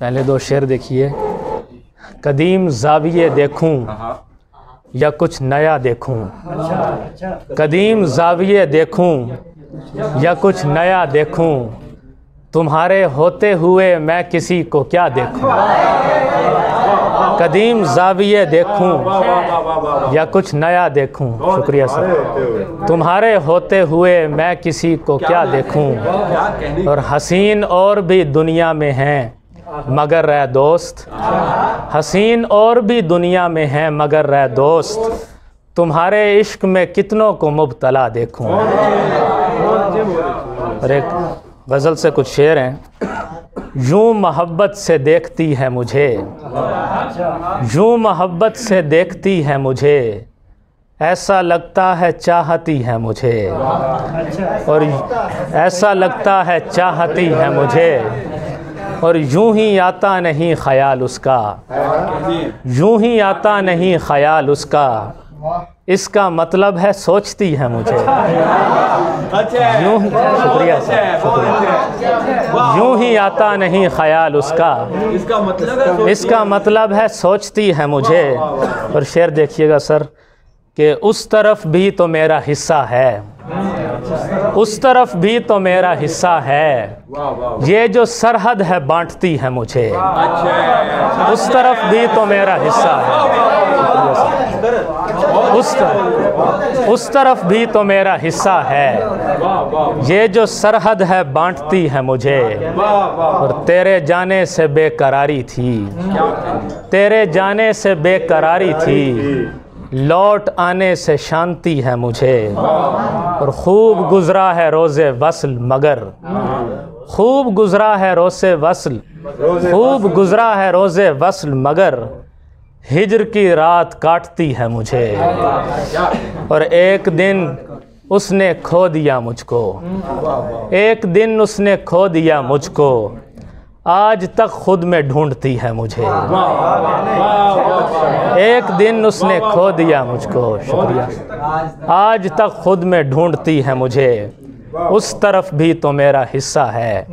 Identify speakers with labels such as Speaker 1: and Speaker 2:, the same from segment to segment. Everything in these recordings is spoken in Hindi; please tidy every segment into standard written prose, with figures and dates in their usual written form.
Speaker 1: पहले दो शेर देखिए। कदीम ज़ाविये देखूं या कुछ नया देखूं, कदीम ज़ाविये देखूं या कुछ नया देखूं, तुम्हारे होते हुए मैं किसी को क्या देखूं। कदीम ज़ाविये देखूं या कुछ नया देखूं, शुक्रिया सर, तुम्हारे होते हुए मैं किसी को क्या देखूं। और हसीन और भी दुनिया में हैं मगर रह दोस्त, हसीन और भी दुनिया में हैं मगर रह दोस्त, तुम्हारे इश्क में कितनों को मुब्तला देखूं। और एक गज़ल से कुछ शेर हैं। यूं मोहब्बत से देखती है मुझे, यूं मोहब्बत से देखती है मुझे, ऐसा लगता है चाहती है मुझे। और ऐसा लगता है चाहती है मुझे, और यूं ही आता नहीं ख्याल उसका, यूं ही आता नहीं ख्याल उसका, इसका मतलब है सोचती है मुझे। यूं ही, शुक्रिया सर, शुक्रिया। यूं ही आता नहीं ख्याल उसका, इसका मतलब है सोचती है मुझे। और शेर देखिएगा सर कि उस तरफ भी तो मेरा हिस्सा है, उस तरफ भी तो मेरा हिस्सा है, ये जो सरहद है बांटती है मुझे। उस तरफ भी तो मेरा हिस्सा है, उस तरफ भी तो मेरा हिस्सा है, ये जो सरहद है बांटती है मुझे। और तेरे जाने से बेकरारी थी, तेरे जाने से बेकरारी थी, लौट आने से शांति है मुझे। और खूब गुजरा है रोज़े वस्ल मगर, खूब गुजरा है रोज़े वस्ल, खूब गुजरा है रोज़े वस्ल मगर, हिज्र की रात काटती है मुझे। और एक दिन उसने खो दिया मुझको, एक दिन उसने खो दिया मुझको, आज तक खुद में ढूंढती है मुझे। एक दिन उसने खो दिया मुझको, शुक्रिया, आज तक खुद में ढूंढती है मुझे। उस तरफ भी तो मेरा हिस्सा है,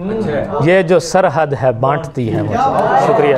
Speaker 1: ये जो सरहद है बांटती है मुझे। शुक्रिया।